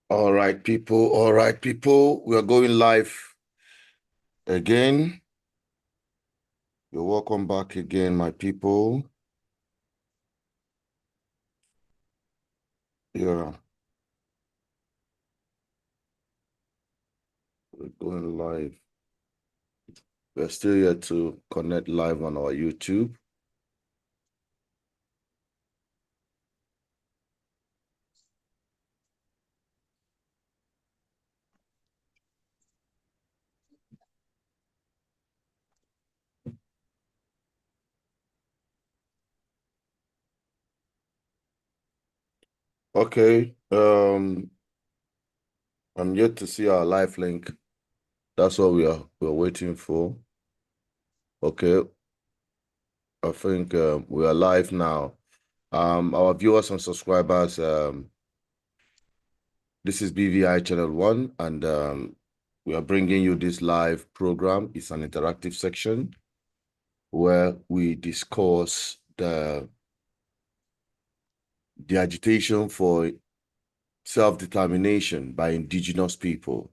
All right, people. All right, people. We are going live again. You're welcome back again, my people. Yeah, we're going live. We're still here to connect live on our YouTube. Okay. I'm yet to see our live link. That's what we're waiting for. Okay. I think we are live now. Our viewers and subscribers, this is BVI Channel 1, and we are bringing you this live program. It's an interactive section where we discuss the agitation for self-determination by indigenous people.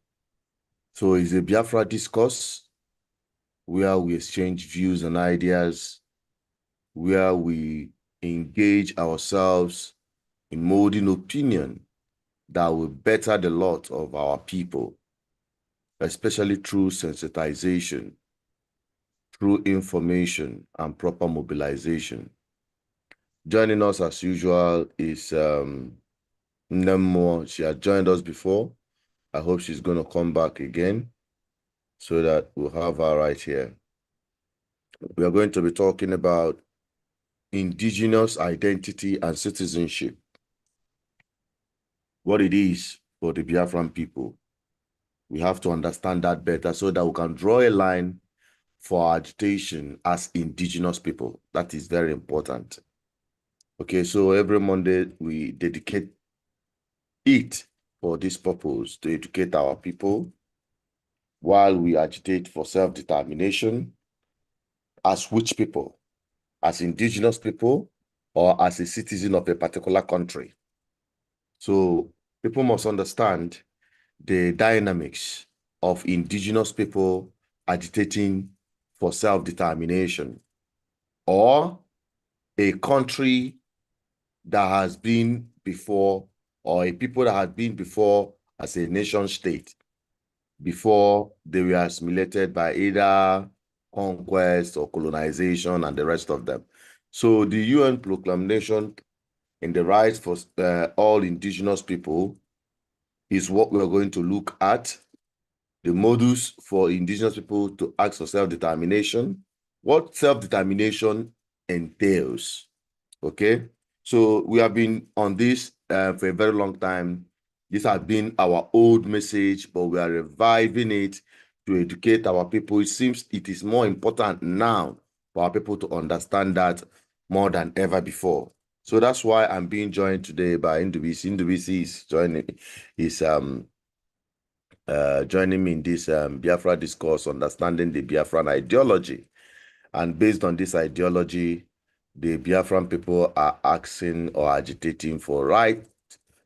So it's a Biafra discourse where we exchange views and ideas, where we engage ourselves in molding opinion that will better the lot of our people, especially through sensitization, through information and proper mobilization. Joining us as usual is Nemo. She had joined us before. I hope she's going to come back again so that we'll have her right here. We are going to be talking about indigenous identity and citizenship, what it is for the Biafran people. We have to understand that better so that we can draw a line for agitation as indigenous people. That is very important. Okay, so every Monday we dedicate it for this purpose to educate our people while we agitate for self-determination. As which people? As indigenous people or as a citizen of a particular country? So people must understand the dynamics of indigenous people agitating for self-determination, or a country that has been before, or a people that had been before as a nation state before they were assimilated by either conquest or colonization and the rest of them. So the UN proclamation in the rights for all indigenous people is what we're going to look at. The modus for indigenous people to ask for self-determination, what self-determination entails, okay? So we have been on this for a very long time. This has been our old message, but we are reviving it to educate our people. It seems it is more important now for our people to understand that more than ever before. So that's why I'm being joined today by Indubisi. Indubisi is joining me in this Biafra discourse, understanding the Biafran ideology. And based on this ideology, the Biafran people are asking or agitating for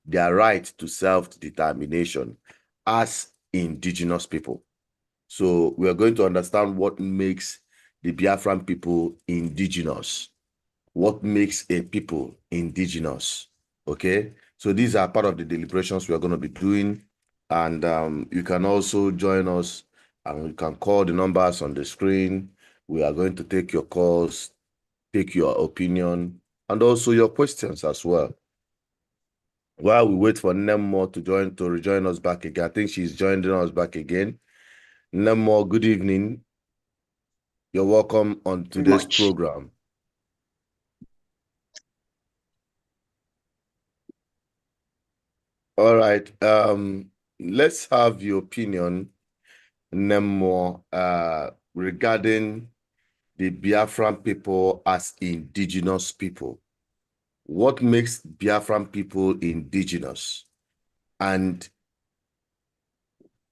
their right to self-determination as indigenous people. So we are going to understand what makes the Biafran people indigenous, what makes a people indigenous, okay? So these are part of the deliberations we are going to be doing, and you can also join us, and you can call the numbers on the screen. We are going to take your calls, take your opinion, and also your questions as well. While we wait for Nemo to rejoin us back again, I think she's joining us back again. Nemo, good evening. You're welcome on today's program. All right. Let's have your opinion, Nemo, regarding the Biafran people as indigenous people. What makes Biafran people indigenous? And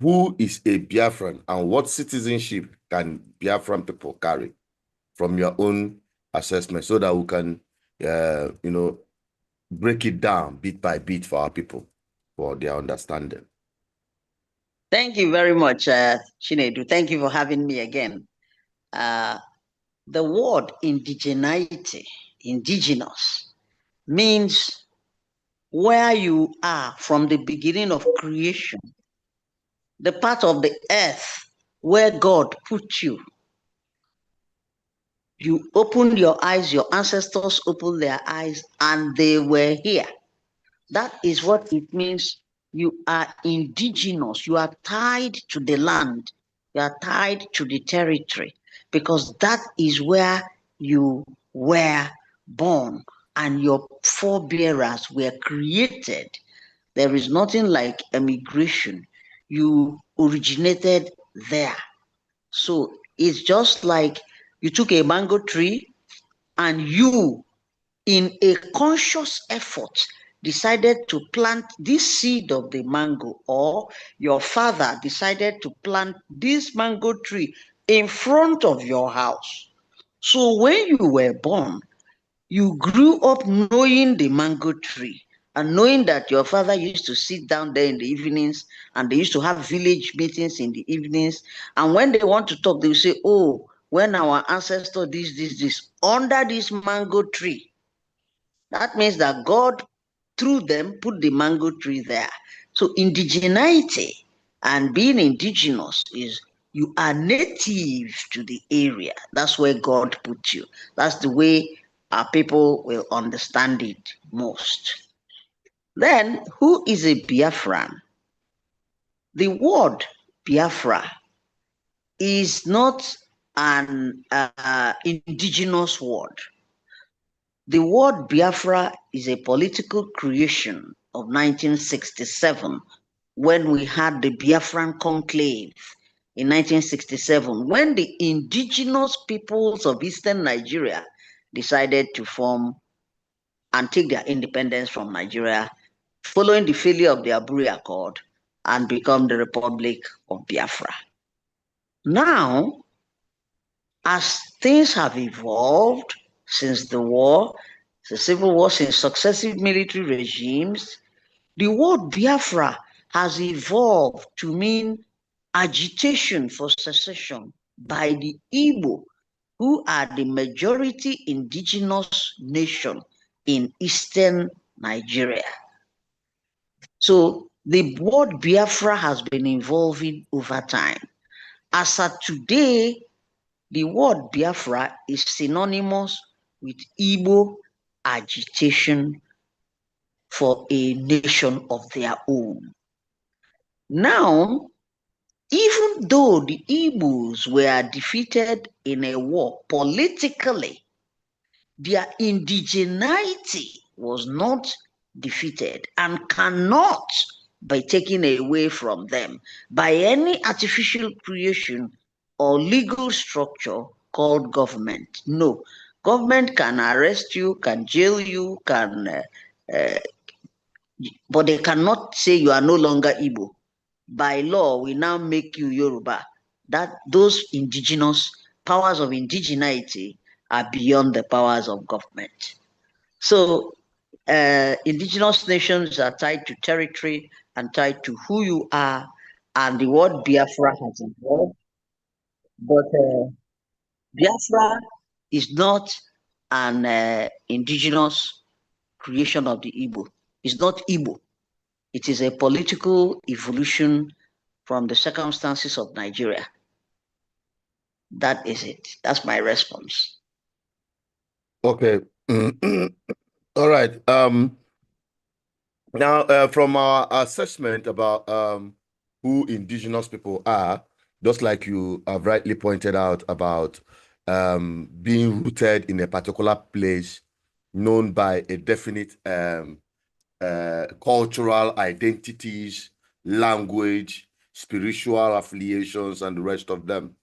who is a Biafran, and what citizenship can Biafran people carry, from your own assessment, so that we can, break it down bit by bit for our people? for their understanding. Thank you very much, Chinedu. Thank you for having me again. The word indigeneity, indigenous, means where you are from the beginning of creation, the part of the earth where God put you. You opened your eyes, your ancestors opened their eyes, and they were here. That is what it means. You are indigenous. You are tied to the land. You are tied to the territory because that is where you were born and your forebearers were created. There is nothing like emigration. You originated there. So it's just like you took a mango tree and you, in a conscious effort, decided to plant this seed of the mango, or your father decided to plant this mango tree in front of your house. So when you were born, you grew up knowing the mango tree and knowing that your father used to sit down there in the evenings and they used to have village meetings in the evenings. And when they want to talk, they will say, oh, when our ancestor this, under this mango tree. That means that God, through them, put the mango tree there. So indigeneity and being indigenous is you are native to the area. That's where God put you. That's the way our people will understand it most. Then, who is a Biafran? The word Biafra is not an indigenous word. The word Biafra is a political creation of 1967 when we had the Biafran conclave in 1967, when the indigenous peoples of Eastern Nigeria decided to form and take their independence from Nigeria following the failure of the Aburi Accord and become the Republic of Biafra. Now, as things have evolved since the war, the civil war, since successive military regimes, the word Biafra has evolved to mean agitation for secession by the Igbo, who are the majority indigenous nation in eastern Nigeria. So the word Biafra has been evolving over time. As of today, the word Biafra is synonymous with Igbo agitation for a nation of their own. Now, even though the Igbos were defeated in a war politically, their indigeneity was not defeated and cannot be taken away from them by any artificial creation or legal structure called government. No, government can arrest you, can jail you, but they cannot say you are no longer Igbo. By law, we now make you Yoruba. That those indigenous powers of indigeneity are beyond the powers of government. So indigenous nations are tied to territory and tied to who you are, and the word Biafra has evolved. But Biafra is not an indigenous creation of the Igbo. It's not Igbo. It is a political evolution from the circumstances of Nigeria. That is it. That's my response. Okay. All right. Now, from our assessment about who indigenous people are, just like you have rightly pointed out about being rooted in a particular place known by a definite cultural identities, language, spiritual affiliations, and the rest of them.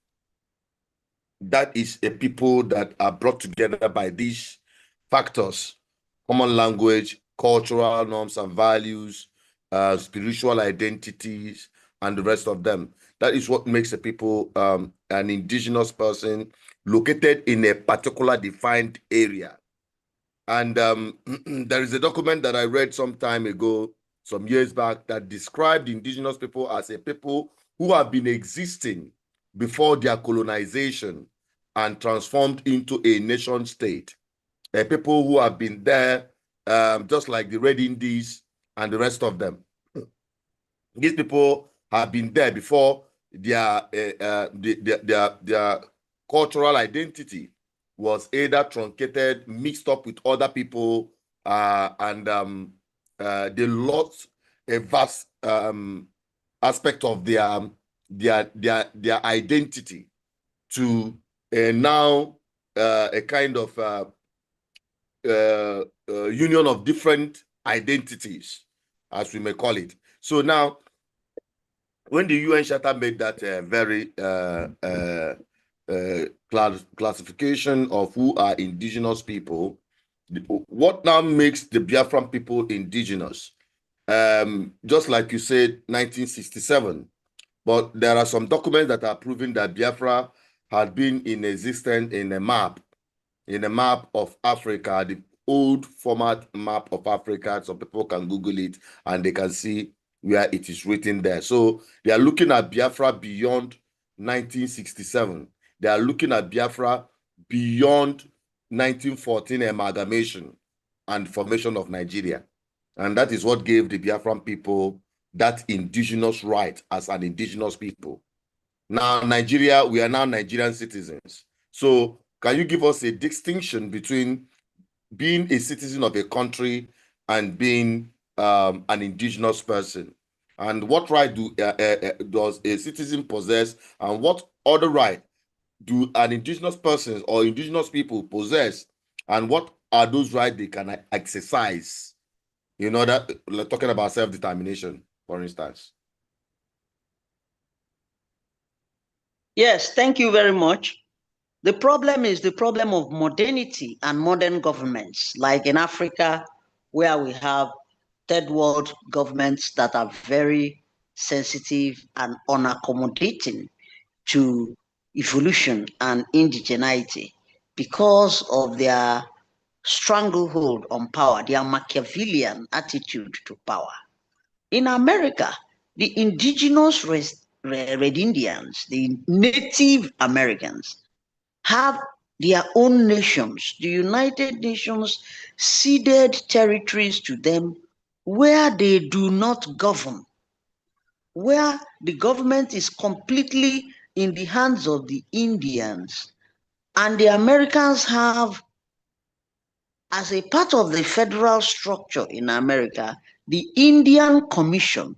That is a people that are brought together by these factors: common language, cultural norms and values, spiritual identities, and the rest of them. That is what makes a people an indigenous person located in a particular defined area. And there is a document that I read some time ago some years back that described indigenous people as a people who have been existing before their colonization and transformed into a nation state. People who have been there, just like the Red Indies and the rest of them. These people have been there before their cultural identity was either truncated, mixed up with other people, and they lost a vast aspect of their identity to now a kind of union of different identities, as we may call it. So now, when the UN Charter made that very classification of who are indigenous people, what now makes the Biafran people indigenous? Just like you said, 1967, but there are some documents that are proving that Biafra had been in existence in a map of Africa, the old format map of Africa. Some people can Google it and they can see where it is written there. So they are looking at Biafra beyond 1967. They are looking at Biafra beyond 1914 amalgamation and formation of Nigeria. And that is what gave the Biafran people that indigenous right as an indigenous people. Now, Nigeria, we are now Nigerian citizens. So can you give us a distinction between being a citizen of a country and being an indigenous person? And what right does a citizen possess, and what other right do an indigenous person or indigenous people possess, and what are those rights they can exercise? You know, that we're talking about self-determination, for instance. Yes, thank you very much. The problem is the problem of modernity and modern governments, like in Africa, where we have third world governments that are very sensitive and unaccommodating to evolution and indigeneity because of their stranglehold on power, their Machiavellian attitude to power. In America, the indigenous Red Indians, the Native Americans, have their own nations. The United Nations ceded territories to them where they do not govern, where the government is completely in the hands of the Indians. And the Americans have, as a part of the federal structure in America, the Indian Commission.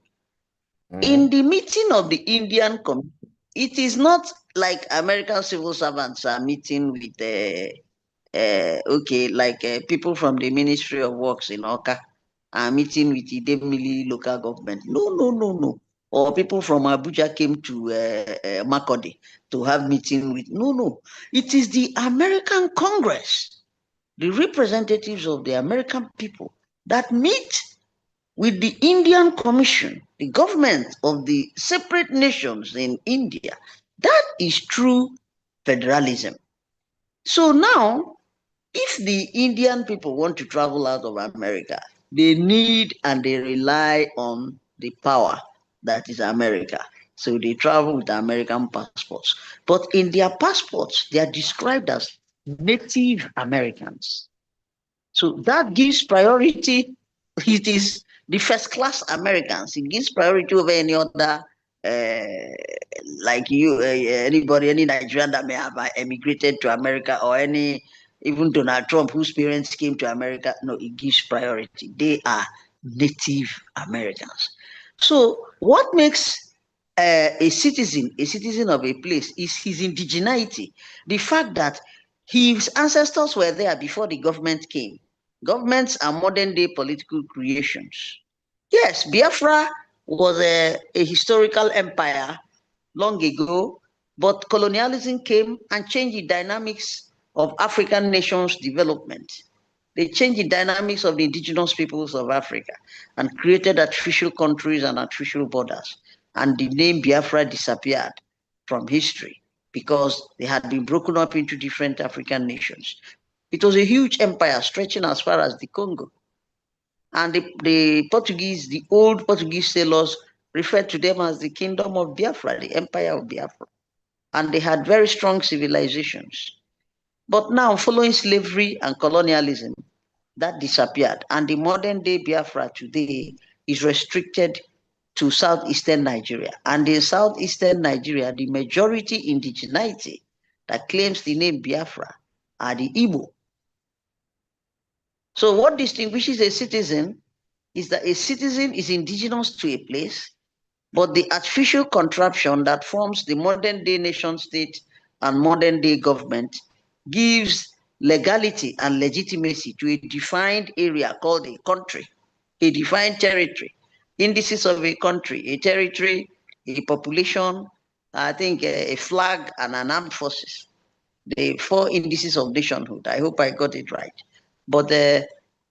In the meeting of the Indian Commission, it is not like American civil servants are meeting with people from the Ministry of Works in Oka are meeting with the Idemili local government. No. Or people from Abuja came to Makodi to have meeting with. No. It is the American Congress, the representatives of the American people that meet with the Indian Commission, the government of the separate nations in India. That is true federalism. So now, if the Indian people want to travel out of America, they need and they rely on the power that is America. So they travel with American passports. But in their passports, they are described as Native Americans. So that gives priority. It is the first class Americans. It gives priority over any other, like you, anybody, any Nigerian that may have emigrated to America, or even Donald Trump, whose parents came to America. No, it gives priority. They are Native Americans. So what makes a citizen of a place is his indigeneity. The fact that his ancestors were there before the government came. Governments are modern day political creations. Yes, Biafra was a historical empire long ago, but colonialism came and changed the dynamics of African nations' development. They changed the dynamics of the indigenous peoples of Africa and created artificial countries and artificial borders. And the name Biafra disappeared from history because they had been broken up into different African nations. It was a huge empire stretching as far as the Congo. And the Portuguese, the old Portuguese sailors referred to them as the kingdom of Biafra, the empire of Biafra. And they had very strong civilizations. But now, following slavery and colonialism, that disappeared. And the modern day Biafra today is restricted to southeastern Nigeria. And in southeastern Nigeria, the majority indigeneity that claims the name Biafra are the Igbo. So what distinguishes a citizen is that a citizen is indigenous to a place, but the artificial contraption that forms the modern day nation state and modern day government gives legality and legitimacy to a defined area called a country, a defined territory, indices of a country, a territory, a population, I think a flag and an armed forces, the 4 indices of nationhood. I hope I got it right. But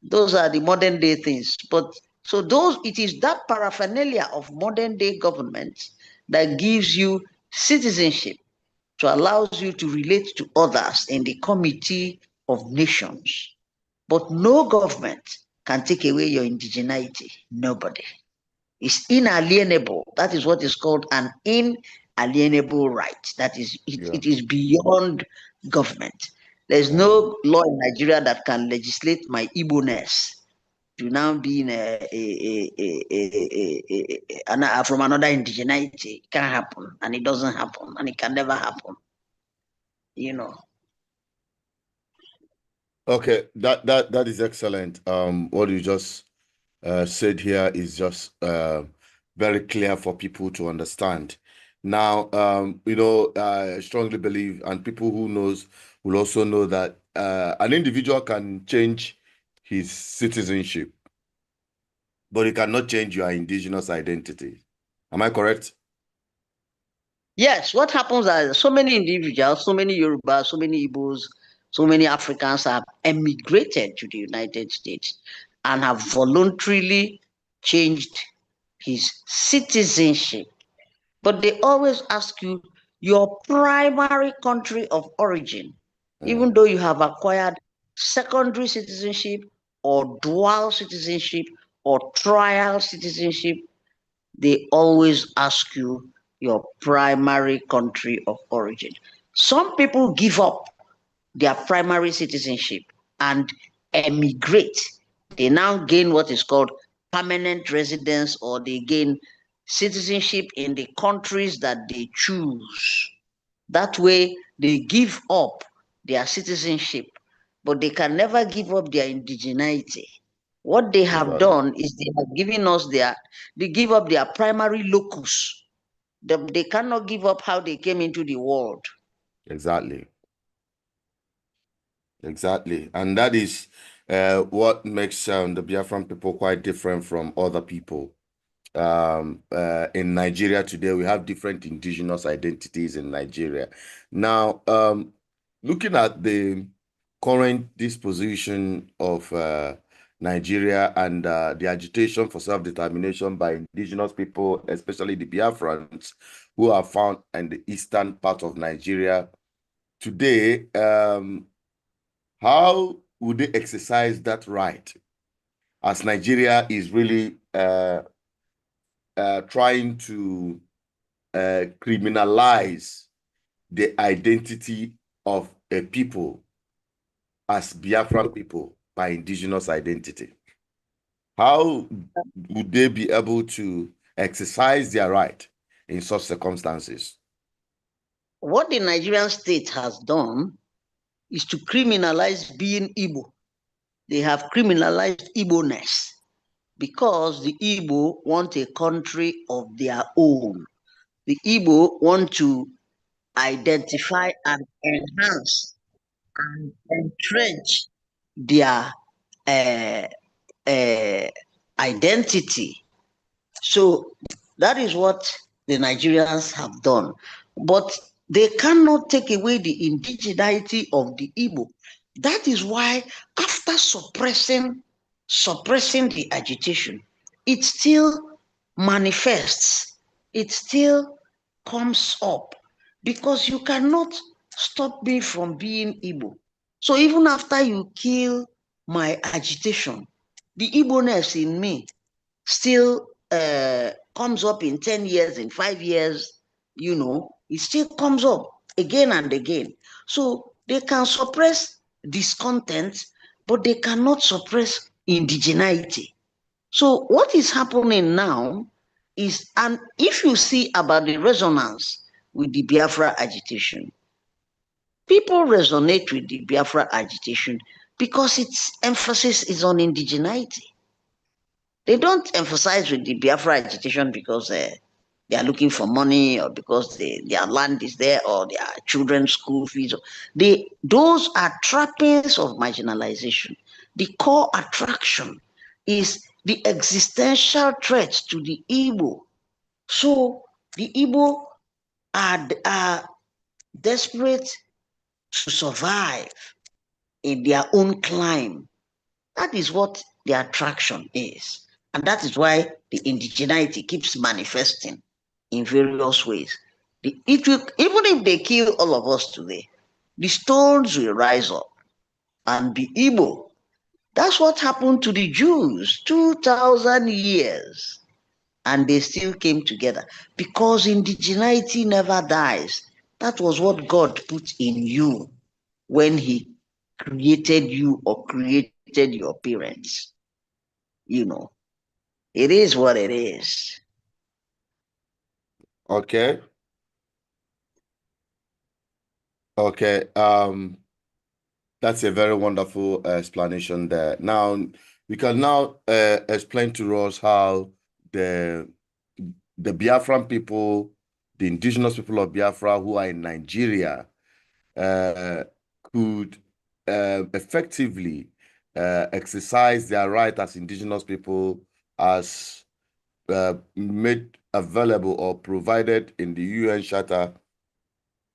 those are the modern day things. But so it is that paraphernalia of modern day government that gives you citizenship, to allows you to relate to others in the committee of nations. But no government can take away your indigeneity. Nobody. It's inalienable. That is what is called an inalienable right. That is, it is beyond government. There's no law in Nigeria that can legislate my Igbo-ness to now be in from another indigeneity. It can't happen, and it doesn't happen, and it can never happen. You know. Okay, that is excellent. What you just said here is just very clear for people to understand. Now, I strongly believe, and people who knows will also know that an individual can change his citizenship, but he cannot change your indigenous identity. Am I correct? Yes, what happens is so many individuals, so many Yorubas, so many Igbos, so many Africans have emigrated to the United States and have voluntarily changed his citizenship. But they always ask you your primary country of origin, even though you have acquired secondary citizenship or dual citizenship or trial citizenship, they always ask you your primary country of origin. Some people give up their primary citizenship and emigrate. They now gain what is called permanent residence, or they gain citizenship in the countries that they choose. That way, they give up their citizenship, but they can never give up their indigeneity. What they have done is they have given us they give up their primary locus. They cannot give up how they came into the world. Exactly. Exactly. And that is what makes the Biafran people quite different from other people. In Nigeria today, we have different indigenous identities in Nigeria. Now, looking at the current disposition of Nigeria and the agitation for self-determination by indigenous people, especially the Biafrans, who are found in the eastern part of Nigeria today, how would they exercise that right, as Nigeria is really trying to criminalize the identity of a people as Biafran people by indigenous identity? How would they be able to exercise their right in such circumstances? What the Nigerian state has done is to criminalize being Igbo. They have criminalized Igbo-ness because the Igbo want a country of their own. The Igbo want to identify and enhance and entrench their identity. So that is what the Nigerians have done. But they cannot take away the indigeneity of the Igbo. That is why, after suppressing the agitation, it still manifests. It still comes up, because you cannot stop me from being Igbo. So even after you kill my agitation, The Igbo-ness in me still comes up in 10 years, in 5 years, you know, it still comes up again and again. So they can suppress discontent, but they cannot suppress indigeneity. So what is happening now is, and if you see about the resonance with the Biafra agitation, people resonate with the Biafra agitation because its emphasis is on indigeneity. They don't emphasize with the Biafra agitation because they are looking for money or because their land is there or their children's school fees. Those are trappings of marginalization. The core attraction is the existential threat to the Igbo. So the Igbo are desperate to survive in their own climb. That is what the attraction is. And that is why the indigeneity keeps manifesting in various ways. Even if they kill all of us today, the stones will rise up and be Igbo. That's what happened to the Jews 2,000 years. And they still came together because indigeneity never dies. That was what God put in you when He created you or created your parents. You know, it is what it is. Okay. Okay. That's a very wonderful explanation there. Now, we can now explain to us how the Biafran people, the indigenous people of Biafra who are in Nigeria, could effectively exercise their right as indigenous people as made available or provided in the UN Charter,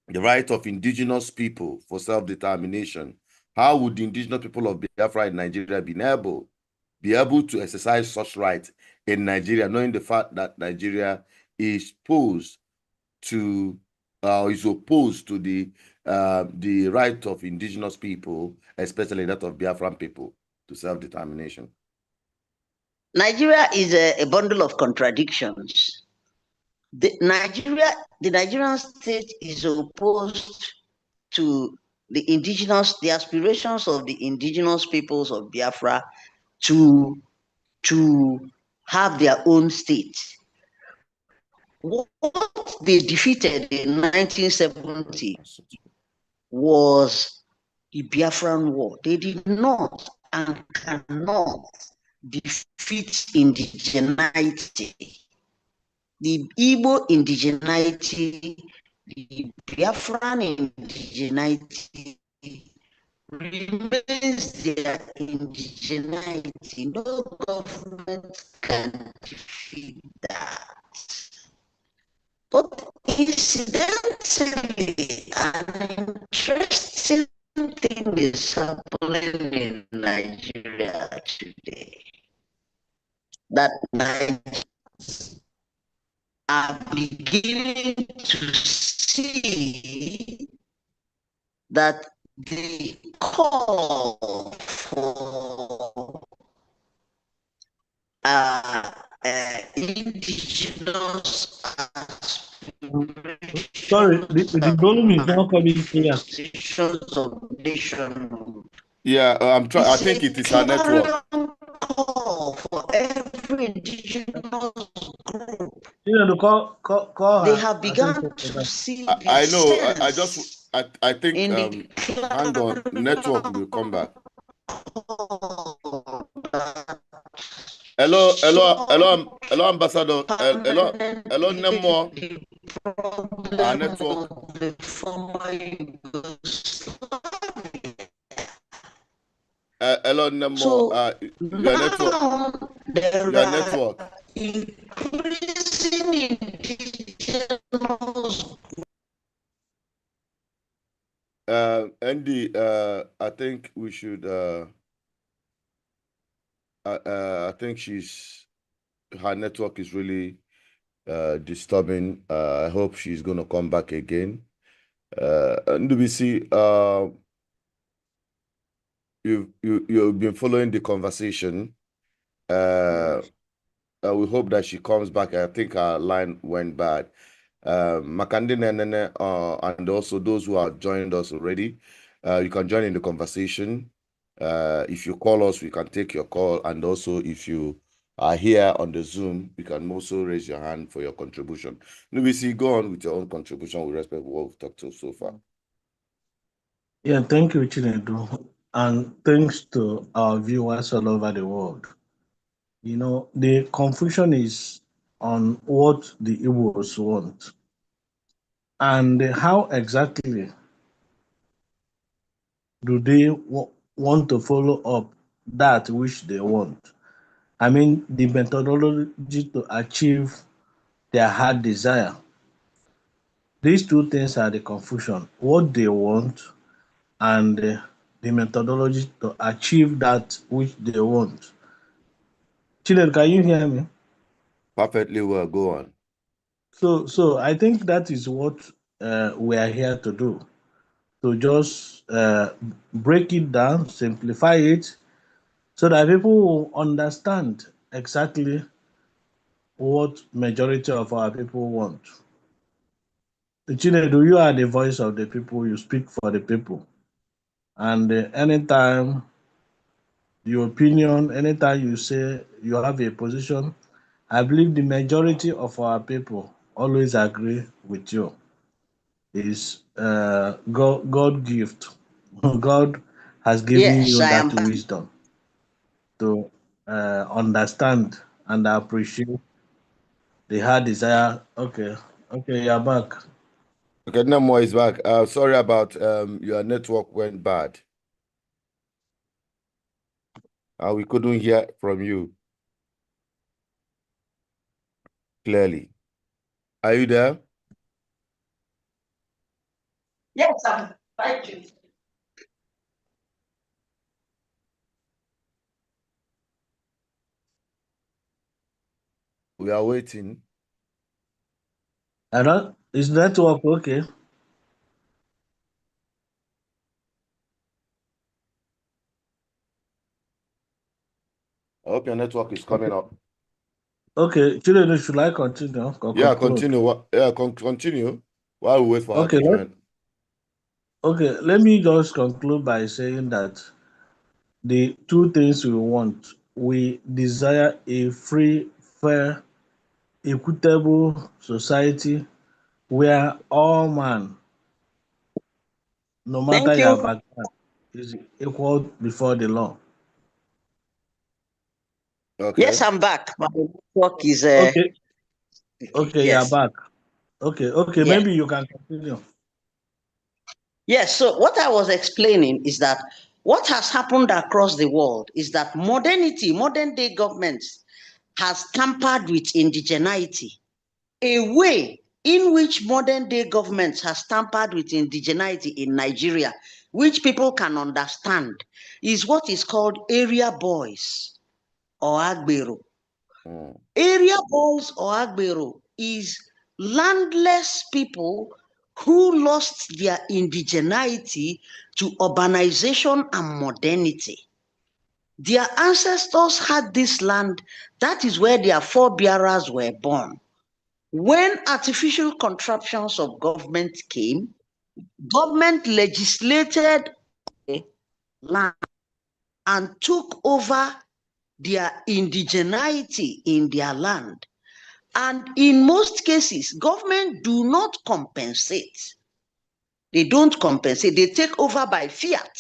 the right of indigenous people for self-determination. How would the indigenous people of Biafra in Nigeria be able to exercise such right in Nigeria, knowing the fact that Nigeria is opposed to the right of indigenous people, especially that of Biafran people, to self-determination? Nigeria is a bundle of contradictions. The Nigerian state is opposed to the aspirations of the indigenous peoples of Biafra to have their own state. What they defeated in 1970 was the Biafran War. They did not and cannot defeat indigeneity. The Igbo indigeneity, the Biafran indigeneity remains their indigeneity. No government can defeat that. But incidentally, an interesting thing is happening in Nigeria today. That Nigerians are beginning to see that the call for indigenous aspirations Sorry, the volume is not coming clear. of nationhood. Yeah, I think it is our network. Call for every indigenous group. You know, call They her. have begun to see the I know. sense I think. in the Hang on, network will come back. Hello, Ambassador. Hello, Nemo. Our network. The former Hello, Nemo. So Your network. There Your are network. increasing indigenous. Andy, I think we should. I think her network is really disturbing. I hope she's gonna come back again. NDBC, you've been following the conversation. We hope that she comes back. I think our line went bad. Makandi Nenene, and also those who have joined us already, you can join in the conversation. If you call us, we can take your call. And also, if you are here on the Zoom, you can also raise your hand for your contribution. Nubisi, go on with your own contribution with respect to what we've talked to so far. Yeah, thank you, Chinedu. And thanks to our viewers all over the world. You know, the confusion is on what the Igbos want and how exactly do they want to follow up that which they want. I mean, the methodology to achieve their heart desire. These two things are the confusion, what they want and the methodology to achieve that which they want. Children, can you hear me? Perfectly well, go on. So I think that is what we are here to do, to just break it down, simplify it, so that people will understand exactly what majority of our people want. Chinedu, you are the voice of the people, you speak for the people. And anytime your opinion, anytime you say you have a position, I believe the majority of our people always agree with you. Is God gift. God has given Yes, you I that am back. wisdom to understand and appreciate the hard desire. Okay, you're back. Okay, Nemo is back. Sorry about your network went bad. We couldn't hear from you clearly. Are you there? Yes, I'm thank you. We are waiting. I don't, is network okay? I hope your network is coming up. Okay, children, should I continue or Yeah, conclude? continue. Yeah, continue while we wait for her Okay, to join. let me just conclude by saying that the two things we want, we desire a free, fair, equitable society where all man, no matter Thank your you. background, is equal before the law. Okay. Yes, I'm back. My network is Okay, okay, you're yes. back. Okay, Yes. maybe you can continue. Yes. So what I was explaining is that what has happened across the world is that modernity, modern day governments has tampered with indigeneity. A way in which modern day governments has tampered with indigeneity in Nigeria, which people can understand, is what is called area boys or agbero. Area boys or agbero is landless people who lost their indigeneity to urbanization and modernity. Their ancestors had this land, that is where their forebearers were born. When artificial contraptions of government came, government legislated land and took over their indigeneity in their land. And in most cases, government do not compensate. They don't compensate. They take over by fiat.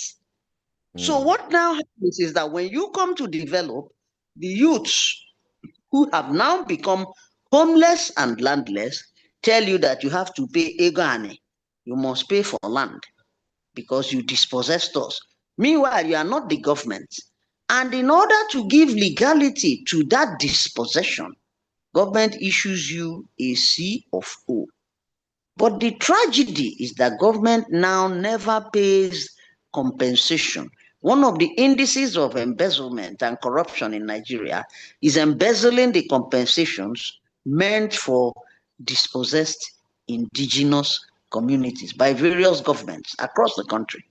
So what now happens is that when you come to develop, the youths who have now become homeless and landless tell you that you have to pay egane. You must pay for land because you dispossessed us. Meanwhile, you are not the government. And in order to give legality to that dispossession, government issues you a C of O. But the tragedy is that government now never pays compensation. One of the indices of embezzlement and corruption in Nigeria is embezzling the compensations meant for dispossessed indigenous communities by various governments across the country.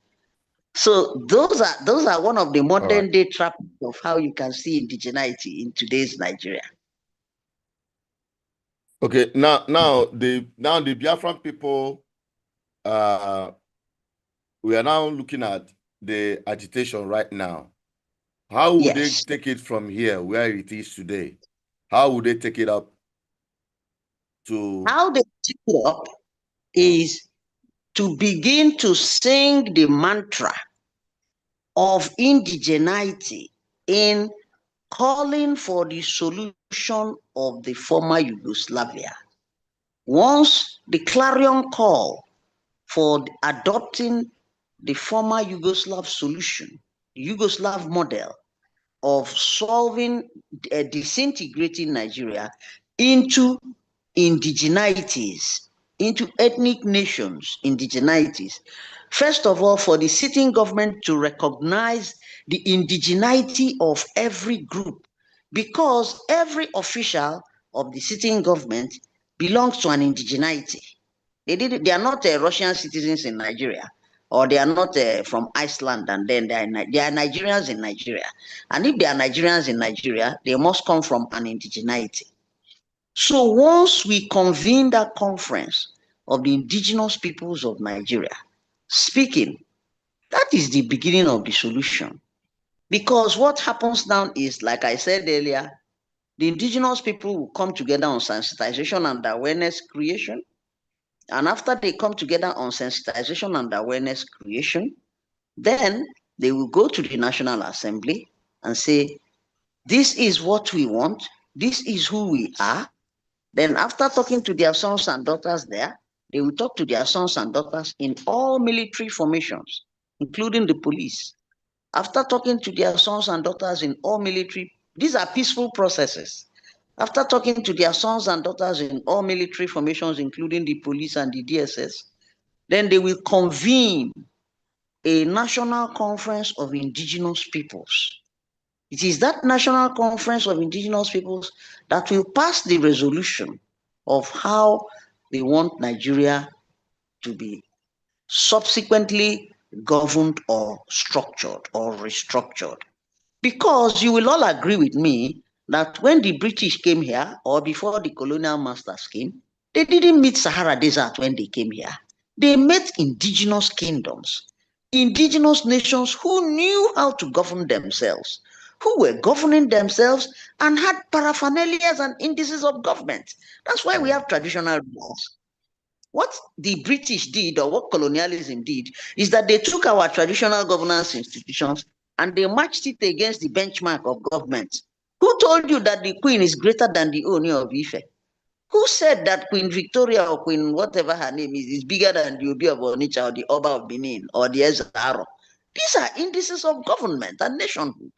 So those are one of the modern day traps of how you can see indigeneity in today's Nigeria. Okay, now the Biafran people, we are now looking at the agitation right now. How would they Yes. take it from here, where it is today? How would they take it up to? How they take it up is to begin to sing the mantra of indigeneity in calling for the solution of the former Yugoslavia. Once the clarion call for adopting the former Yugoslav solution, the Yugoslav model of solving, disintegrating Nigeria into indigenities, into ethnic nations, indigenities. First of all, for the sitting government to recognize the indigeneity of every group, because every official of the sitting government belongs to an indigeneity. They are not Russian citizens in Nigeria, or they are not from Iceland, and then they are Nigerians in Nigeria. And if they are Nigerians in Nigeria, they must come from an indigeneity. So once we convene that conference of the indigenous peoples of Nigeria, speaking, that is the beginning of the solution. Because what happens now is, like I said earlier, the indigenous people will come together on sensitization and awareness creation. And after they come together on sensitization and awareness creation, then they will go to the National Assembly and say, this is what we want, this is who we are. Then after talking to their sons and daughters there, they will talk to their sons and daughters in all military formations, including the police. After talking to their sons and daughters in all military, these are peaceful processes. After talking to their sons and daughters in all military formations, including the police and the DSS, then they will convene a national conference of indigenous peoples. It is that national conference of indigenous peoples that will pass the resolution of how they want Nigeria to be subsequently governed or structured or restructured. Because you will all agree with me that when the British came here, or before the colonial masters came, they didn't meet Sahara Desert when they came here. They met indigenous kingdoms, indigenous nations who knew how to govern themselves, who were governing themselves and had paraphernalias and indices of government. That's why we have traditional rulers. What the British did, or what colonialism did, is that they took our traditional governance institutions and they matched it against the benchmark of government. Who told you that the Queen is greater than the Ooni of Ife? Who said that Queen Victoria or Queen whatever her name is bigger than the Obi of Onitsha or the Oba of Benin or the Ezaro? These are indices of government and nationhood.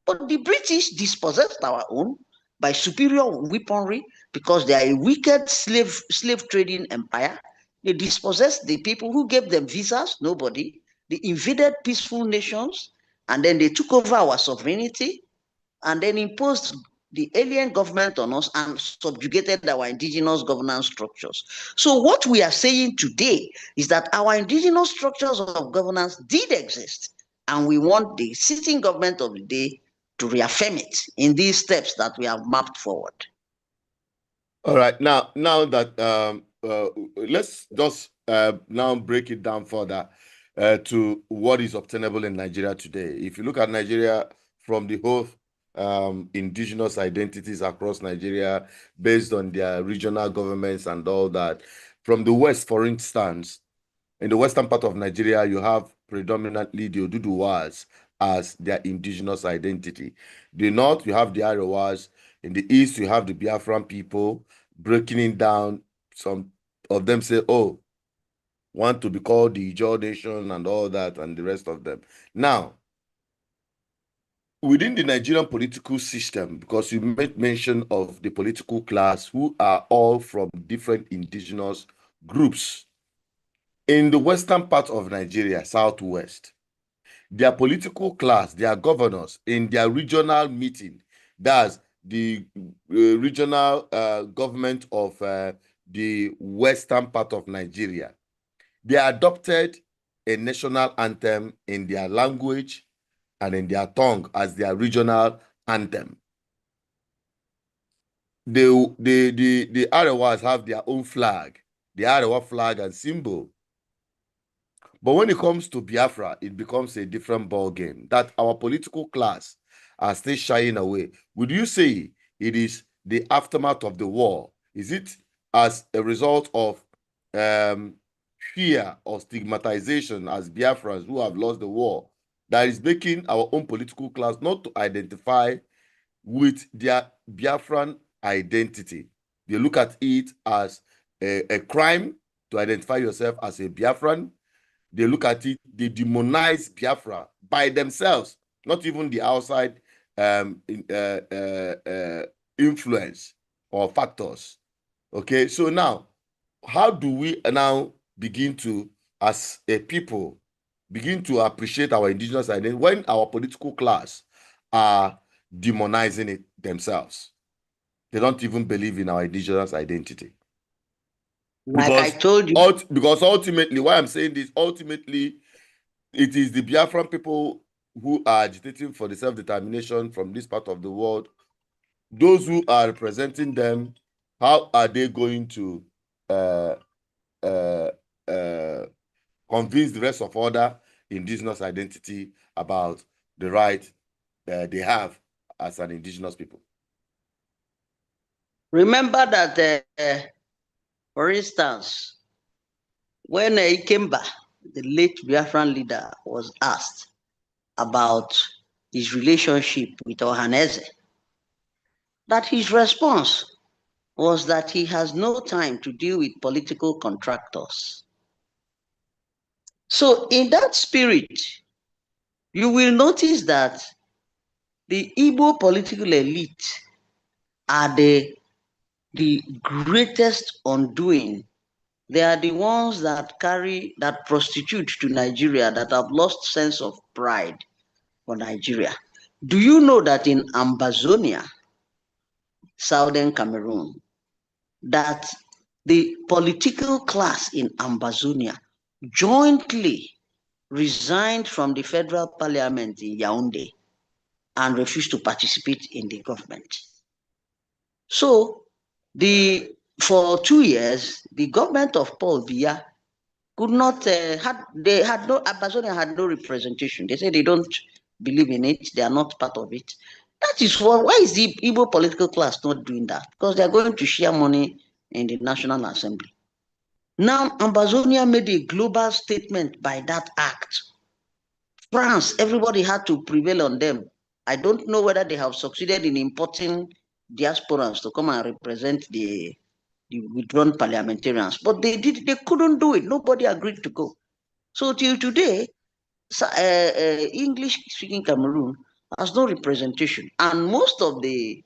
But the British dispossessed our own by superior weaponry because they are a wicked slave trading empire. They dispossessed the people who gave them visas, nobody. They invaded peaceful nations, and then they took over our sovereignty and then imposed the alien government on us and subjugated our indigenous governance structures. So what we are saying today is that our indigenous structures of governance did exist, and we want the sitting government of the day to reaffirm it in these steps that we have mapped forward. All right, now that let's just now break it down further to what is obtainable in Nigeria today. If you look at Nigeria from the whole indigenous identities across Nigeria based on their regional governments and all that, from the West, for instance, in the western part of Nigeria, you have predominantly the Oduduwas as their indigenous identity. The north, you have the Arewas. In the east, you have the Biafran people breaking it down. Some of them say, oh, want to be called the Ijaw nation and all that, and the rest of them. Now, within the Nigerian political system, because you made mention of the political class who are all from different indigenous groups, in the western part of Nigeria, southwest, their political class, their governors in their regional meeting, that's the regional government of the western part of Nigeria, they adopted a national anthem in their language and in their tongue as their regional anthem. The Arewas have their own flag, the Arewa flag and symbol. But when it comes to Biafra, it becomes a different ball game. That our political class are still shying away. Would you say it is the aftermath of the war? Is it as a result of fear or stigmatization as Biafrans who have lost the war that is making our own political class not to identify with their Biafran identity? They look at it as a crime to identify yourself as a Biafran. They look at it, they demonize Biafra by themselves, not even the outside influence or factors. Okay, so now, how do we now begin to, as a people, begin to appreciate our indigenous identity when our political class are demonizing it themselves? They don't even believe in our indigenous identity. Like I told you. Because ultimately, why I'm saying this, ultimately, it is the Biafran people who are agitating for the self-determination from this part of the world. Those who are representing them, how are they going to convince the rest of other indigenous identity about the right they have as an indigenous people? Remember that, for instance, when Ikemba, the late Biafran leader, was asked about his relationship with Ohaneze, that his response was that he has no time to deal with political contractors. So in that spirit, you will notice that the Igbo political elite are the greatest undoing. They are the ones that prostitute to Nigeria, that have lost sense of pride for Nigeria. Do you know that in Ambazonia, Southern Cameroon, that the political class in Ambazonia jointly resigned from the federal parliament in Yaoundé and refused to participate in the government? So for 2 years, the government of Paul Biya could not, Ambazonia had no representation. They say they don't believe in it, they are not part of it. That is why is the Igbo political class not doing that? Because they are going to share money in the National Assembly. Now, Ambazonia made a global statement by that act. France, everybody had to prevail on them. I don't know whether they have succeeded in importing diasporans to come and represent the withdrawn parliamentarians, but they couldn't do it. Nobody agreed to go. So till today, English-speaking Cameroon has no representation, and most of the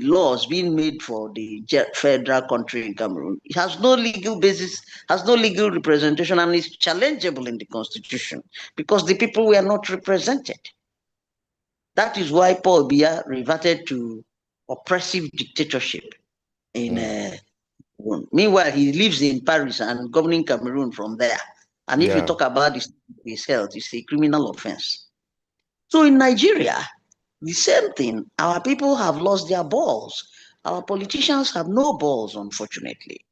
laws being made for the federal country in Cameroon, it has no legal basis, has no legal representation, and is challengeable in the constitution because the people were not represented. That is why Paul Biya reverted to oppressive dictatorship in meanwhile, he lives in Paris and governing Cameroon from there. And if you talk about his health, it's a criminal offense. So in Nigeria, the same thing. Our people have lost their balls. Our politicians have no balls, unfortunately.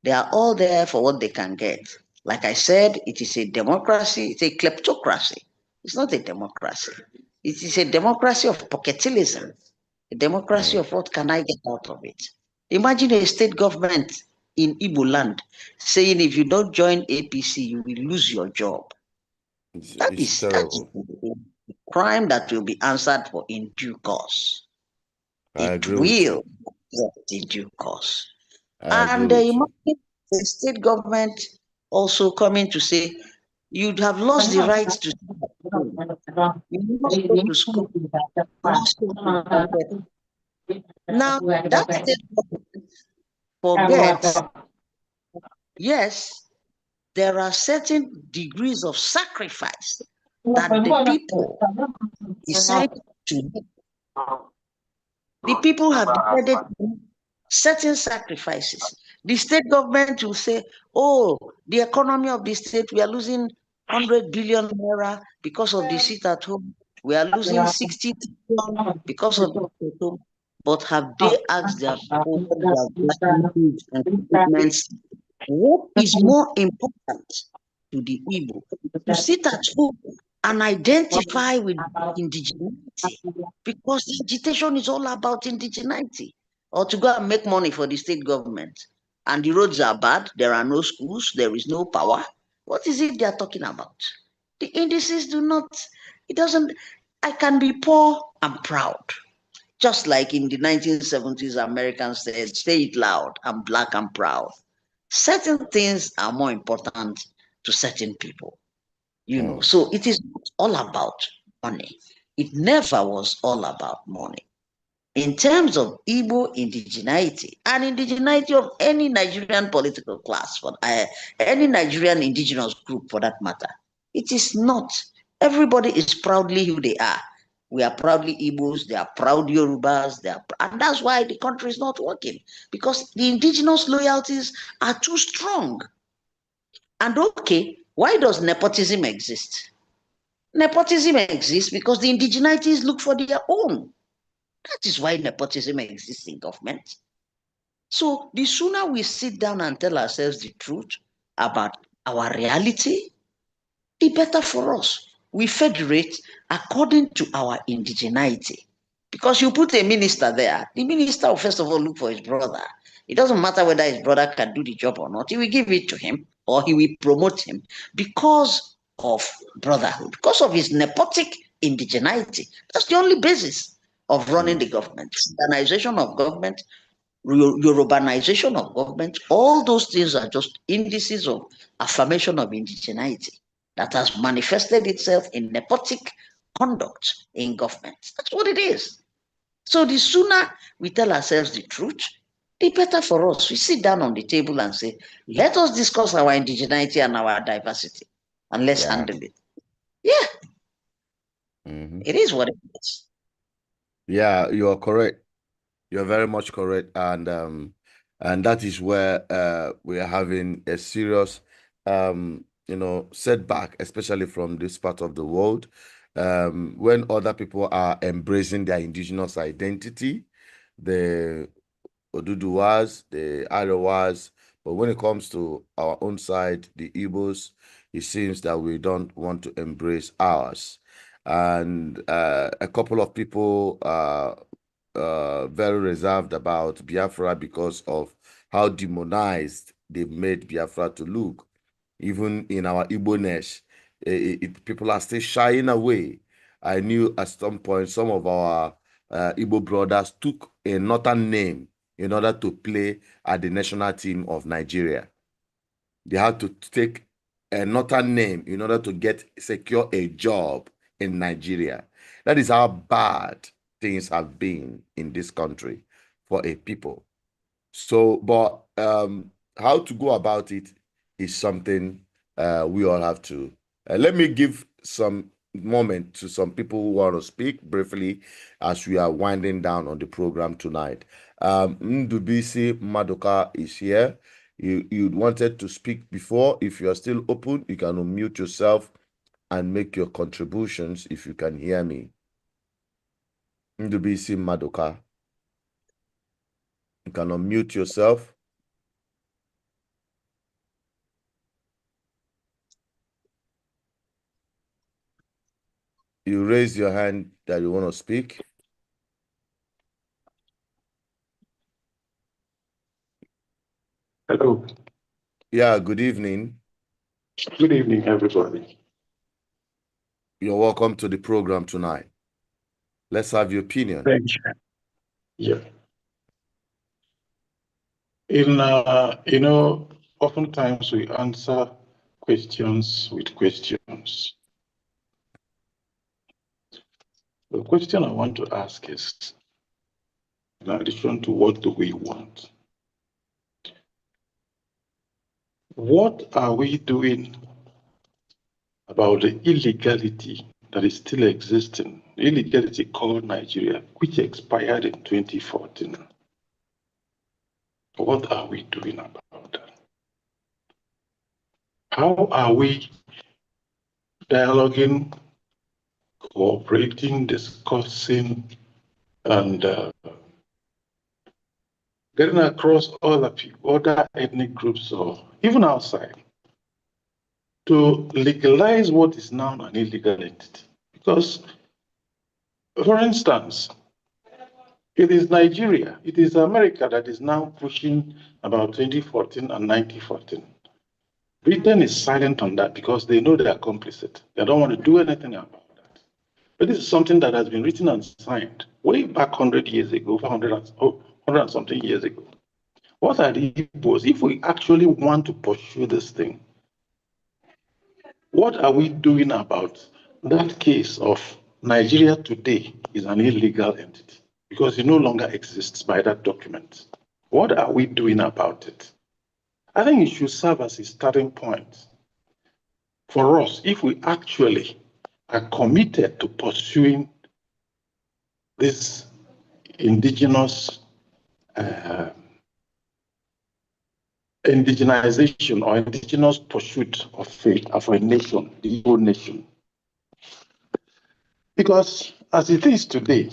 They are all there for what they can get. Like I said, it is a democracy. It's a kleptocracy. It's not a democracy. It is a democracy of pocketilism. A democracy of what can I get out of it? Imagine a state government in Igbo land saying if you don't join APC, you will lose your job. That is a crime that will be answered for in due course. It will in due course. And imagine the state government also coming to say, you'd have lost the right to school. You must go to school. Now, that state government forgets, yes, there are certain degrees of sacrifice that the people decide to do. The people have decided to do certain sacrifices. The state government will say, oh, the economy of the state, we are losing 100 billion naira because of the seat at home. We are losing 60 billion because of the seat at home. But have they asked their people what their livelihoods and commitments? What is more important to the Igbo? To sit at home and identify with indigeneity, because the agitation is all about indigeneity, or to go and make money for the state government. And the roads are bad, there are no schools, there is no power. What is it they are talking about? The indices do not, it doesn't, I can be poor and proud. Just like in the 1970s, Americans said, say it loud, I'm black and proud. Certain things are more important to certain people, you know. So it is not all about money. It never was all about money. In terms of Igbo indigeneity and indigeneity of any Nigerian political class, for any Nigerian indigenous group for that matter, it is not. Everybody is proudly who they are. We are proudly Igbos, they are proud Yorubas, and that's why the country is not working, because the indigenous loyalties are too strong. And okay, why does nepotism exist? Nepotism exists because the indigenities look for their own. That is why nepotism exists in government. So the sooner we sit down and tell ourselves the truth about our reality, the better for us. We federate according to our indigeneity. Because you put a minister there, the minister will first of all look for his brother. It doesn't matter whether his brother can do the job or not. He will give it to him or he will promote him because of brotherhood, because of his nepotic indigeneity. That's the only basis of running the government. Organization of government, Yorubanization of government, all those things are just indices of affirmation of indigeneity that has manifested itself in nepotic conduct in government. That's what it is. So the sooner we tell ourselves the truth, the better for us. We sit down on the table and say, let us discuss our indigeneity and our diversity, and let's handle it. Yeah. It is what it is. Yeah, you are correct. You're very much correct. And that is where we are having a serious setback, especially from this part of the world. When other people are embracing their indigenous identity, the Oduduwas, the Arewas, but when it comes to our own side, the Igbos, it seems that we don't want to embrace ours. And a couple of people are very reserved about Biafra because of how demonized they made Biafra to look. Even in our Igbo-ness, people are still shying away. I knew at some point some of our Igbo brothers took a northern name in order to play at the national team of Nigeria. They had to take a northern name in order to secure a job in Nigeria. That is how bad things have been in this country for a people. So, but how to go about it is something we all have to. Let me give some moment to some people who want to speak briefly as we are winding down on the program tonight. Ndubisi Madoka is here. You wanted to speak before. If you are still open, you can unmute yourself and make your contributions if you can hear me. Ndubisi Madoka. You can unmute yourself. You raise your hand that you want to speak. Hello. Yeah, good evening. Good evening, everybody. You're welcome to the program tonight. Let's have your opinion. Thank you. Yeah. Oftentimes we answer questions with questions. The question I want to ask is, in addition to what do we want, what are we doing about the illegality that is still existing, illegality called Nigeria, which expired in 2014? What are we doing about that? How are we dialoguing, cooperating, discussing, and getting across other people, other ethnic groups, or even outside, to legalize what is now an illegal entity. Because, for instance, it is Nigeria, it is America that is now pushing about 2014 and 1914. Britain is silent on that because they know they are complicit. They don't want to do anything about that. But this is something that has been written and signed way back 100 years ago, 100 and something years ago. What are the Igbos? If we actually want to pursue this thing, what are we doing about that case of Nigeria today is an illegal entity because it no longer exists by that document? What are we doing about it? I think it should serve as a starting point for us if we actually are committed to pursuing this indigenous indigenization or indigenous pursuit of a nation, the Igbo nation. Because as it is today,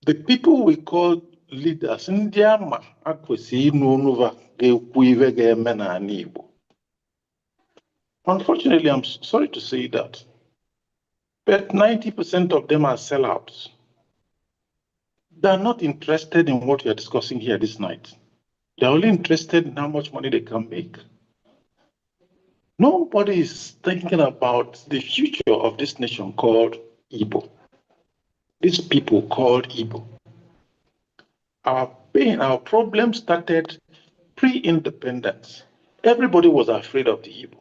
the people we call leaders, unfortunately, I'm sorry to say that, but 90% of them are sellouts. They're not interested in what we are discussing here this night. They're only interested in how much money they can make. Nobody is thinking about the future of this nation called Igbo. These people called Igbo. Our pain, our problem started pre-independence. Everybody was afraid of the Igbo.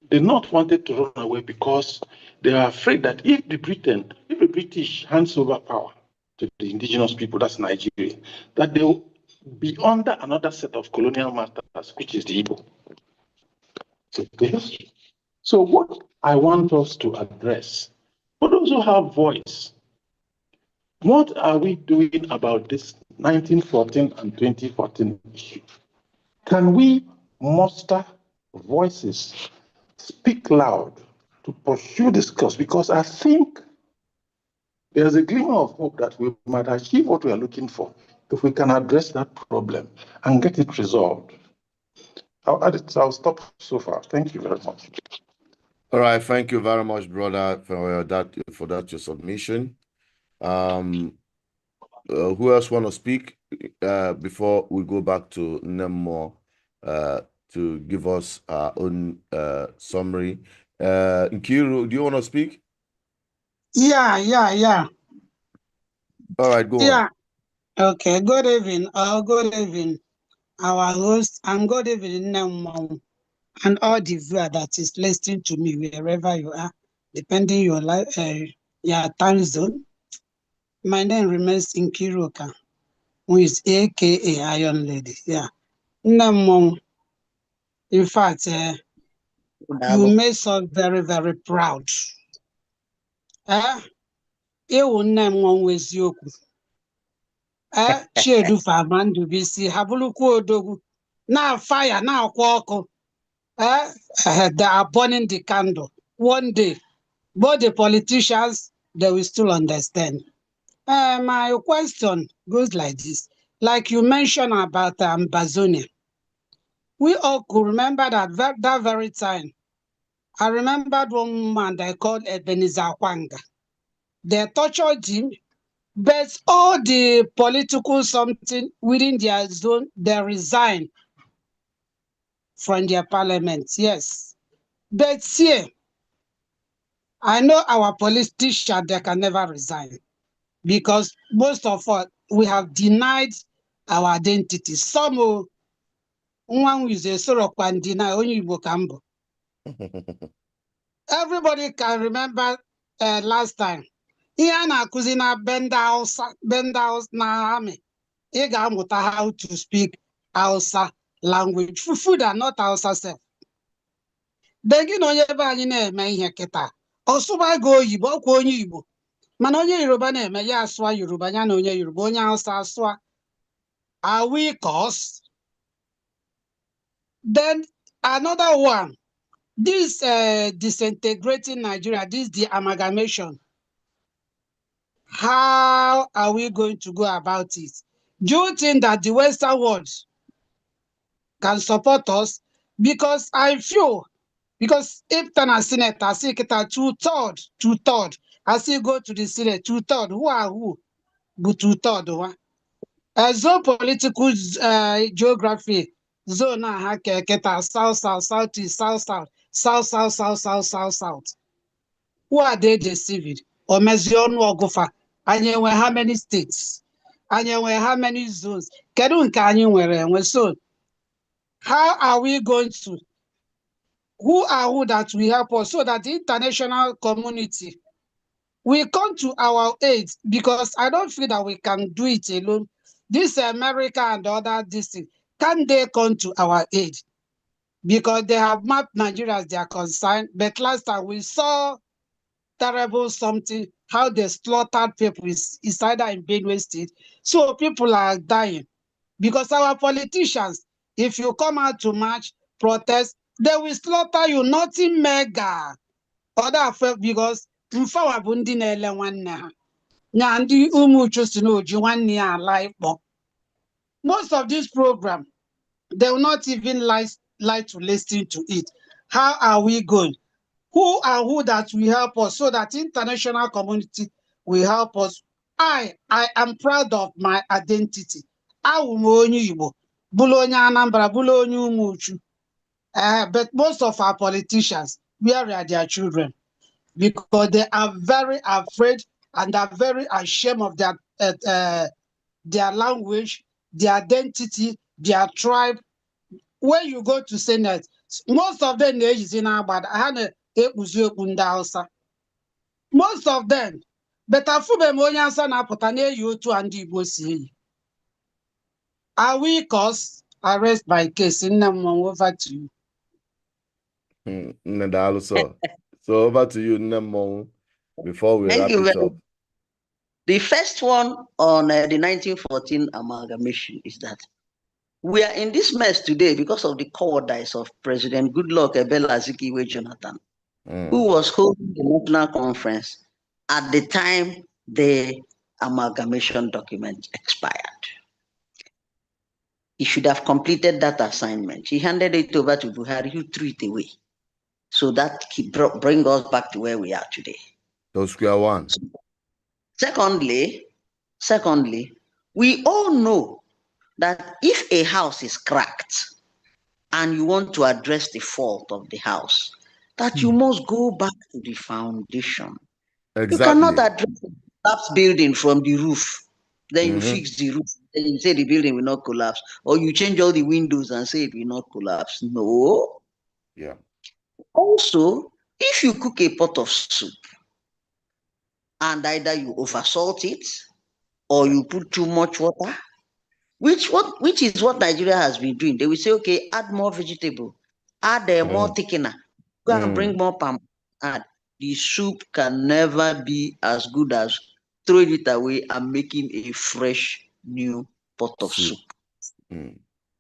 They not wanted to run away because they were afraid that if the British hands over power to the indigenous people, that's Nigeria, that they will be under another set of colonial masters, which is the Igbo. So what I want us to address, but also have voice. What are we doing about this 1914 and 2014 issue? Can we muster voices, speak loud to pursue this cause? Because I think there's a glimmer of hope that we might achieve what we are looking for if we can address that problem and get it resolved. I'll stop so far. Thank you very much. All right, thank you very much, brother, for that your submission. Who else want to speak before we go back to Nemo to give us our own summary? Nkiru, do you want to speak? Yeah. All right, go on. Okay, good evening. Good evening, our host, and good evening, Nemo, and all the viewer that is listening to me wherever you are, depending your life, your time zone. My name remains Nkiruka, who is AKA Iron Lady. Yeah, Nemo. In fact, you made us very, very proud. Ewu Nemo Weziokwu. Chiedu Famandubisi, Habuluku Odogu. Now fire, now kwoko. They are burning the candle. One day, both the politicians, they will still understand. My question goes like this. Like you mentioned about Bazonia. We all could remember that very time. I remembered one man they called Ebenezer Kwanga. They tortured him, but all the political something within their zone, they resigned from their parliament. Yes. But here, I know our politicians, they can never resign because most of us, we have denied our identity. Some one is a sort of deny only Bokambo. Everybody can remember last time. Here na kuzina bend house na army. You got how to speak Hausa language. Food are not Hausa self. Then you know you na-eme ihe kịta. Ọsụba go Oyibo ọkwa onye Igbo. Mana onye Yoruba na-eme ya asụa Yoruba ya na onye Yoruba onye Hausa asụa. Are we cause? Then another one, this disintegrating Nigeria, this the amalgamation, how are we going to go about it? Do you think that the Western world can support us? Because I feel, because if Tana Senate, I see it at two-third, I see go to the Senate, two-third, who are who? Go two-third, one. Zone political geography, zone ha keketa, south, southeast, south. Who are they deceiving? Or mezionu ogufa? Anyị how many states? Anyị how many zones? Kedu nke anyị nwere enwe? So, how are we going to? Who are who that will help us so that the international community will come to our aid? Because I don't feel that we can do it alone. This America and other districts, can they come to our aid? Because they have mapped Nigeria as their concern. But last time we saw terrible something, how they slaughtered people is either in Benue State. So people are dying. Because our politicians, if you come out to march, protest, they will slaughter you, nothing mega. Other because most of this program, they will not even like to listen to it. How are we going? Who are who that will help us so that international community will help us? I am proud of my identity. But most of our politicians, where are their children? Because they are very afraid and are very ashamed of their language, their identity, their tribe. When you go to Senate, most of them is in Abad. Most of them, but are we cause arrest by case in over to you? So over to you, Nemo, before we wrap it up. The first one on the 1914 amalgamation is that we are in this mess today because of the cowardice of President Goodluck Ebele Azikiwe Jonathan, who was holding the national conference at the time the amalgamation document expired. He should have completed that assignment. He handed it over to Buhari, who threw it away. So that bring us back to where we are today. So square one. Secondly, we all know that if a house is cracked and you want to address the fault of the house, that you must go back to the foundation. Exactly. You cannot address the collapsed building from the roof. Then you fix the roof. Then you say the building will not collapse. Or you change all the windows and say it will not collapse. No. Yeah. Also, if you cook a pot of soup and either you oversalt it or you put too much water, which is what Nigeria has been doing. They will say, okay, add more vegetable, add more thickener, go and bring more palm. Add. The soup can never be as good as throwing it away and making a fresh new pot of soup.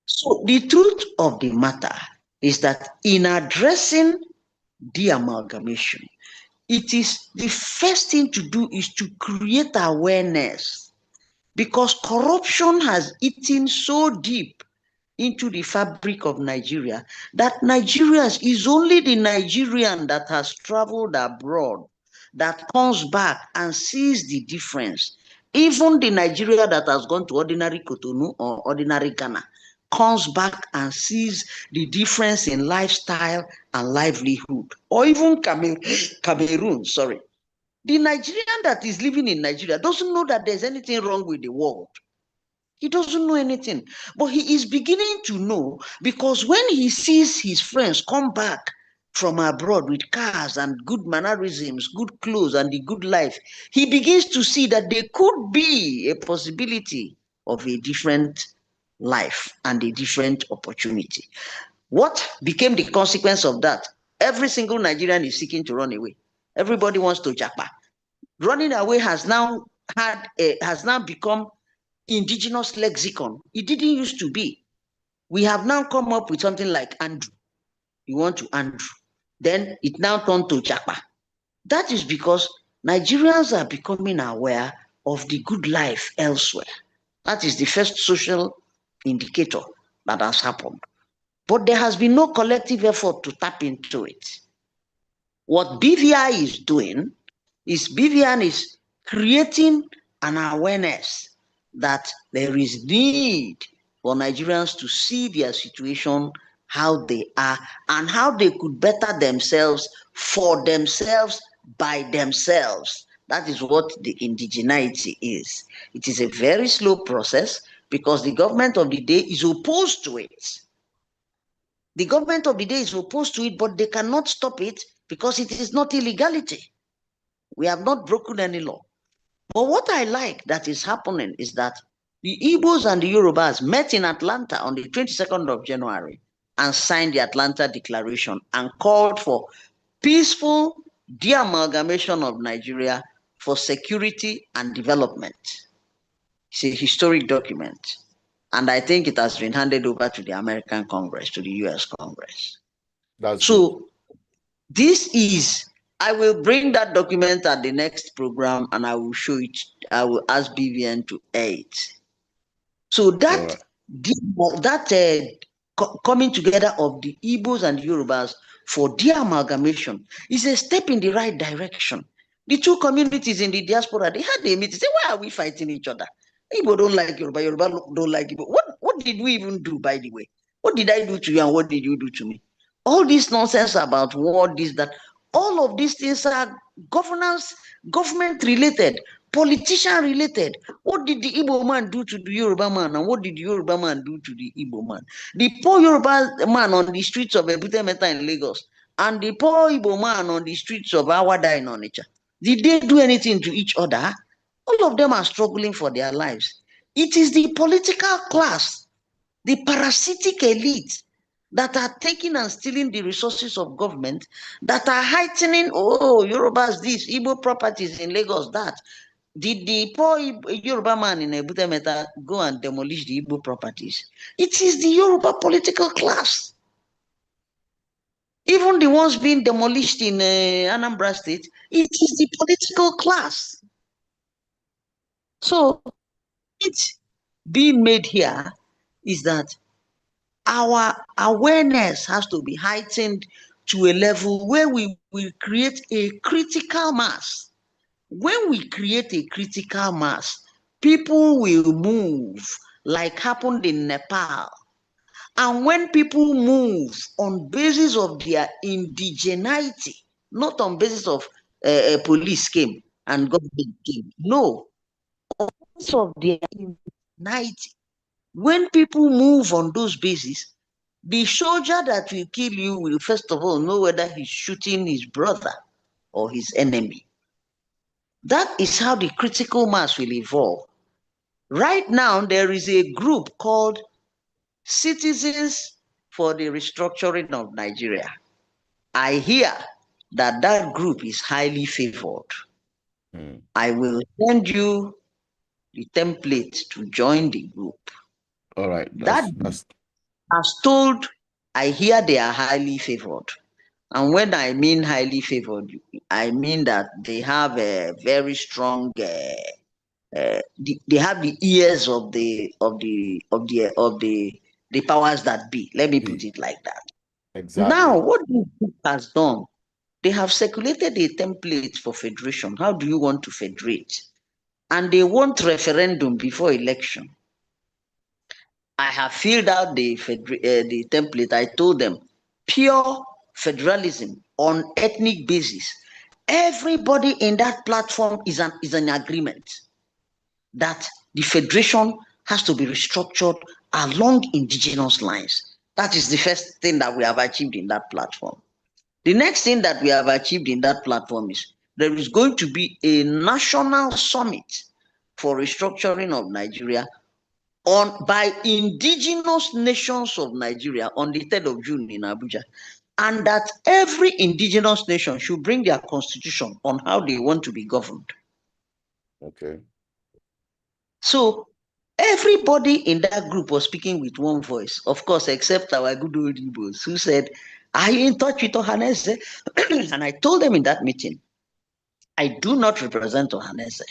So the truth of the matter is that in addressing the amalgamation, it is the first thing to do is to create awareness, because corruption has eaten so deep into the fabric of Nigeria that Nigerians is only the Nigerian that has traveled abroad that comes back and sees the difference. Even the Nigeria that has gone to ordinary Cotonou or ordinary Ghana comes back and sees the difference in lifestyle and livelihood. Or even Cameroon, sorry. The Nigerian that is living in Nigeria doesn't know that there's anything wrong with the world. He doesn't know anything, but he is beginning to know, because when he sees his friends come back from abroad with cars and good mannerisms, good clothes, and the good life, he begins to see that there could be a possibility of a different life and a different opportunity. What became the consequence of that? Every single Nigerian is seeking to run away. Everybody wants to japa. Running away has now become indigenous lexicon. It didn't used to be. We have now come up with something like Andrew. You want to Andrew. Then it now turned to Japa. That is because Nigerians are becoming aware of the good life elsewhere. That is the first social indicator that has happened. But there has been no collective effort to tap into it. What BVI is doing is BVI is creating an awareness that there is need for Nigerians to see their situation, how they are, and how they could better themselves for themselves by themselves. That is what the indigeneity is. It is a very slow process because the government of the day is opposed to it. The government of the day is opposed to it, but they cannot stop it because it is not illegality. We have not broken any law. But what I like that is happening is that the Igbos and the Yorubas met in Atlanta on the 22nd of January and signed the Atlanta Declaration and called for peaceful de-amalgamation of Nigeria for security and development. It's a historic document. And I think it has been handed over to the American Congress, to the US Congress. That's so good. This is, I will bring that document at the next program and I will show it. I will ask BVN to air it. So that, coming together of the Igbos and Yorubas for de-amalgamation is a step in the right direction. The two communities in the diaspora, they had a meeting, say, why are we fighting each other? Igbo don't like Yoruba, Yoruba don't like Igbo. What did we even do, by the way? What did I do to you and what did you do to me? All this nonsense about war, this, that, all of these things are governance, government related, politician related. What did the Igbo man do to the Yoruba man and what did the Yoruba man do to the Igbo man? The poor Yoruba man on the streets of Ebute Metta in Lagos and the poor Igbo man on the streets of Awada in Onitsha, did they do anything to each other? All of them are struggling for their lives. It is the political class, the parasitic elite that are taking and stealing the resources of government, that are heightening, oh, Yorubas this, Igbo properties in Lagos that. Did the poor Yoruba man in Ebute Metta go and demolish the Igbo properties? It is the Yoruba political class. Even the ones being demolished in Anambra State, it is the political class. So, it's being made here is that our awareness has to be heightened to a level where we will create a critical mass. When we create a critical mass, people will move like happened in Nepal. And when people move on basis of their indigeneity, not on basis of police came and government came, no, on basis of their indigeneity, when people move on those bases, the soldier that will kill you will first of all know whether he's shooting his brother or his enemy. That is how the critical mass will evolve. Right now, there is a group called Citizens for the Restructuring of Nigeria. I hear that that group is highly favored. I will send you the template to join the group. All right. As told, I hear they are highly favored. And when I mean highly favored, I mean that they have a very strong they have the ears of the powers that be. Let me put it like that. Exactly. Now, what this group has done, they have circulated a template for federation. How do you want to federate? And they want referendum before election. I have filled out the template. I told them pure federalism on ethnic basis. Everybody in that platform is an agreement that the federation has to be restructured along indigenous lines. That is the first thing that we have achieved in that platform. The next thing that we have achieved in that platform is there is going to be a national summit for restructuring of Nigeria by indigenous nations of Nigeria on the 3rd of June in Abuja. And that every indigenous nation should bring their constitution on how they want to be governed. Okay. So everybody in that group was speaking with one voice, of course, except our good old Igbos who said, Are you in touch with Ohanese? And I told them in that meeting, I do not represent Ohanese.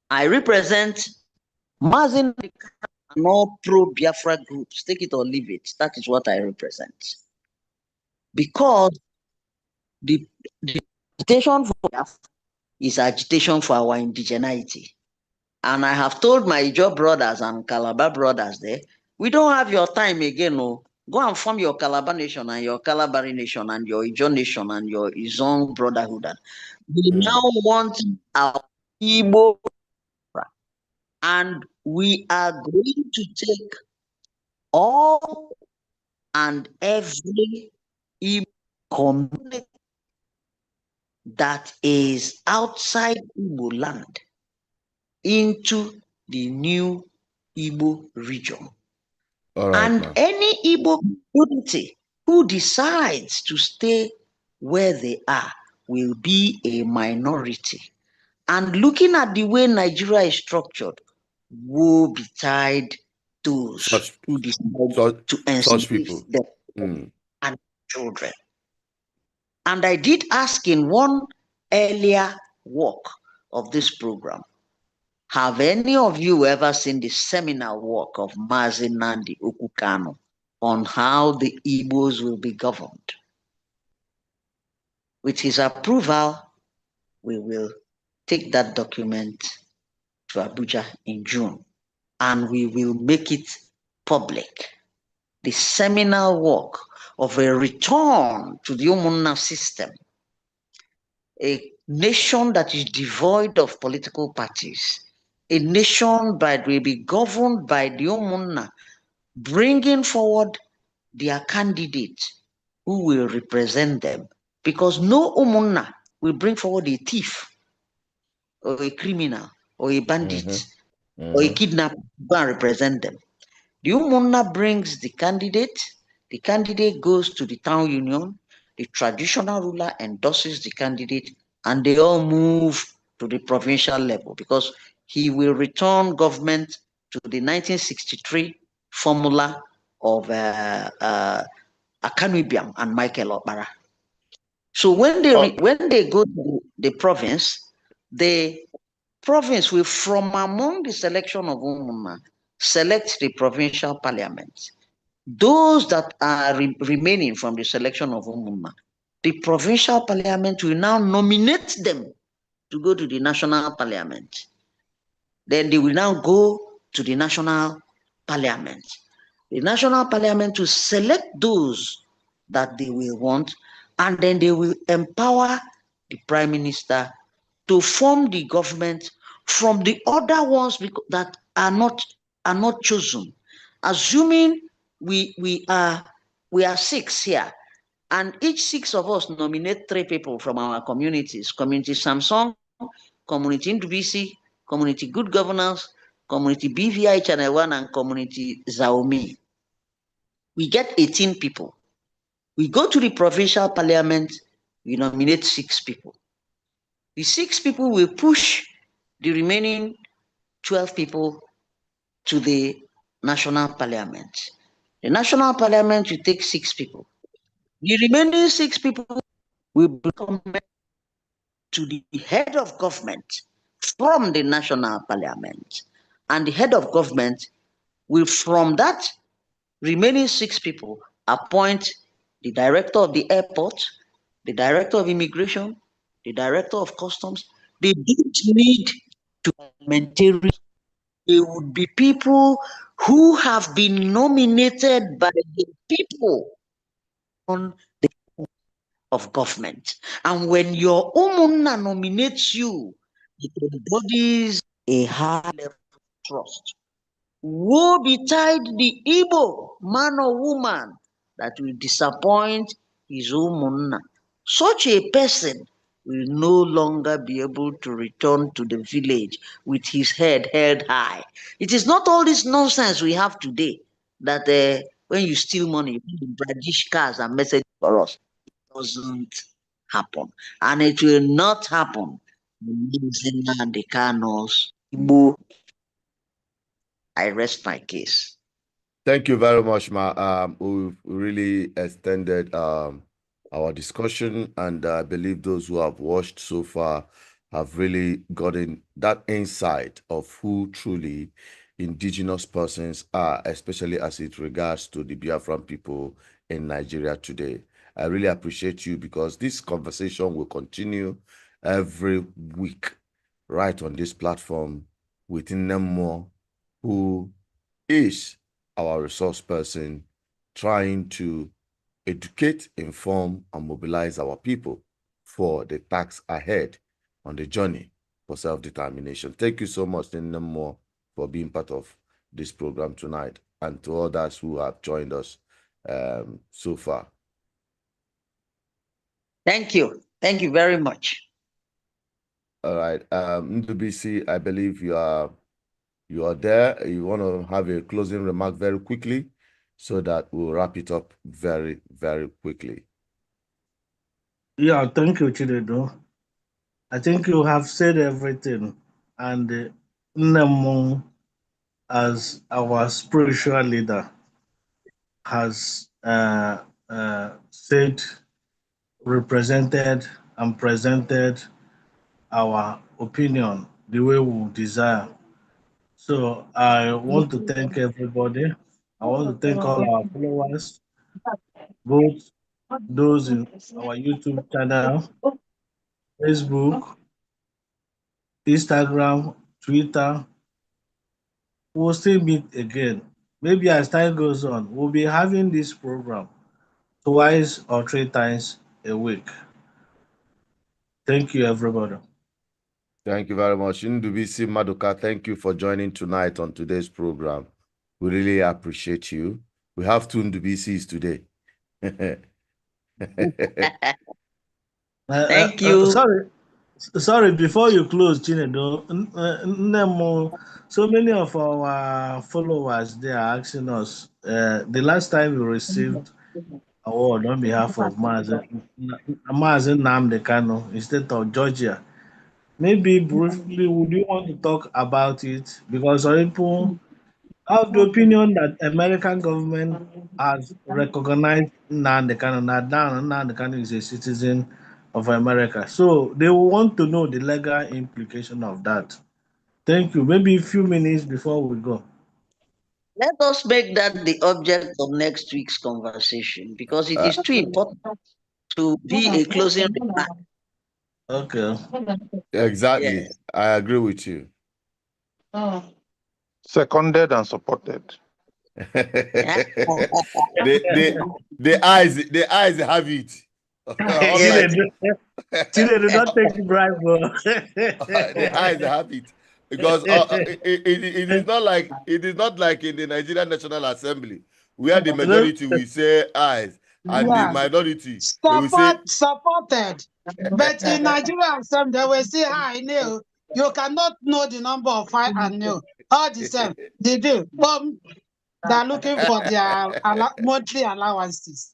I represent Mazin and all pro-Biafra groups. Take it or leave it. That is what I represent. Because the agitation for Biafra is agitation for our indigeneity. And I have told my Ijaw brothers and Calabar brothers there, we don't have your time again. No. Go and form your Calabar nation and your Calabari nation and your Ijaw nation and your Izong brotherhood. We now want our Igbo, and we are going to take all and every Igbo community that is outside Igbo land into the new Igbo region. And any Igbo community who decides to stay where they are will be a minority. And looking at the way Nigeria is structured, woe betide those who decide to enslave them and children. And I did ask in one earlier work of this program, have any of you ever seen the seminal work of Mazi Nnamdi Okukano on how the Igbos will be governed? With his approval, we will take that document to Abuja in June, and we will make it public. The seminal work of a return to the Umunna system, a nation that is devoid of political parties, a nation that will be governed by the Umunna, bringing forward their candidate who will represent them, because no Umunna will bring forward a thief or a criminal or a bandit or a kidnapper to go and represent them. The Umunna brings the candidate goes to the town union, the traditional ruler endorses the candidate, and they all move to the provincial level, because he will return government to the 1963 formula of Akanubiam and Michael Okpara. So when they go to the province will, from among the selection of Umunna, select the provincial parliament. Those that are remaining from the selection of Umunna, the provincial parliament will now nominate them to go to the national parliament. Then they will now go to the national parliament. The national parliament will select those that they will want, and then they will empower the prime minister to form the government from the other ones that are not chosen. Assuming we are 6 here, and each 6 of us nominate 3 people from our communities: community Samsung, community Ndubisi, community Good Governance, community BVI Channel 1, and community Zaomi. We get 18 people. We go to the provincial parliament, we nominate 6 people. The 6 people will push the remaining 12 people to the national parliament. The national parliament will take 6 people. The remaining 6 people will become to the head of government from the national parliament. And the head of government will, from that remaining 6 people, appoint the director of the airport, the director of immigration, the director of customs. They don't need to maintain. They would be people who have been nominated by the people on the of government. And when your Umunna nominates you, it embodies a high level of trust. Woe betide the Igbo man or woman that will disappoint his Umunna. Such a person will no longer be able to return to the village with his head held high. It is not all this nonsense we have today that when you steal money, you bradish cars and messages for us. It doesn't happen. And it will not happen in the Kanos. I rest my case. Thank you very much, Ma. We've really extended our discussion, and I believe those who have watched so far have really gotten that insight of who truly indigenous persons are, especially as it regards to the Biafran people in Nigeria today. I really appreciate you because this conversation will continue every week right on this platform with Nemo, who is our resource person trying to educate, inform, and mobilize our people for the task ahead on the journey for self-determination. Thank you so much, Nemo, for being part of this program tonight, and to others who have joined us so far. Thank you. Thank you very much. All right. Ndubisi, I believe you are there. You want to have a closing remark very quickly so that we'll wrap it up very, very quickly. Yeah, thank you, Chinedu. I think you have said everything, and Nemo, as our spiritual leader, has said, represented, and presented our opinion the way we desire. So I want to thank everybody. I want to thank all our followers, both those in our YouTube channel, Facebook, Instagram, Twitter. We'll still meet again. Maybe as time goes on, we'll be having this program twice or three times a week. Thank you, everybody. Thank you very much. Ndubisi Maduka, thank you for joining tonight on today's program. We really appreciate you. We have two Ndubisis today. Thank you. Sorry, before you close, Chinedo, Nemo, so many of our followers, they are asking us, the last time we received award on behalf of Mazen Nnamdi Kanu instead of Georgia. Maybe briefly, would you want to talk about it? Because some people have the opinion that American government has recognized Nnamdi Kanu, that Nnamdi Kanu is a citizen of America. So they will want to know the legal implication of that. Thank you. Maybe a few minutes before we go. Let us make that the object of next week's conversation because it is too important to be a closing remark. Okay. Exactly. Yes. I agree with you. Seconded and supported. the eyes have it. Chile do not take the bribe. The eyes have it. Because it is not like in the Nigerian National Assembly where the majority will say eyes and the minority they will say supported. But in Nigeria, some they will say hi nil. You cannot know the number of hi and nil. All the same, they do. They're looking for their monthly allowances.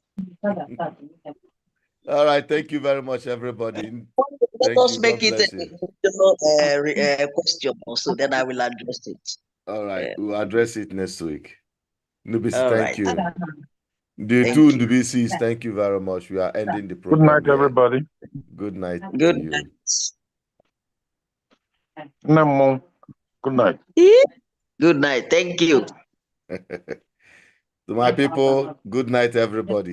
All right, thank you very much, everybody. Let us make it a question also, then I will address it. All right, we'll address it next week. Nubisi, All thank right. you. The two Nubisis, thank you very much. We are ending the program. Good night, here. everybody. Good night Good to you. night. Good night. Good night. Thank you. To my people, good night, everybody.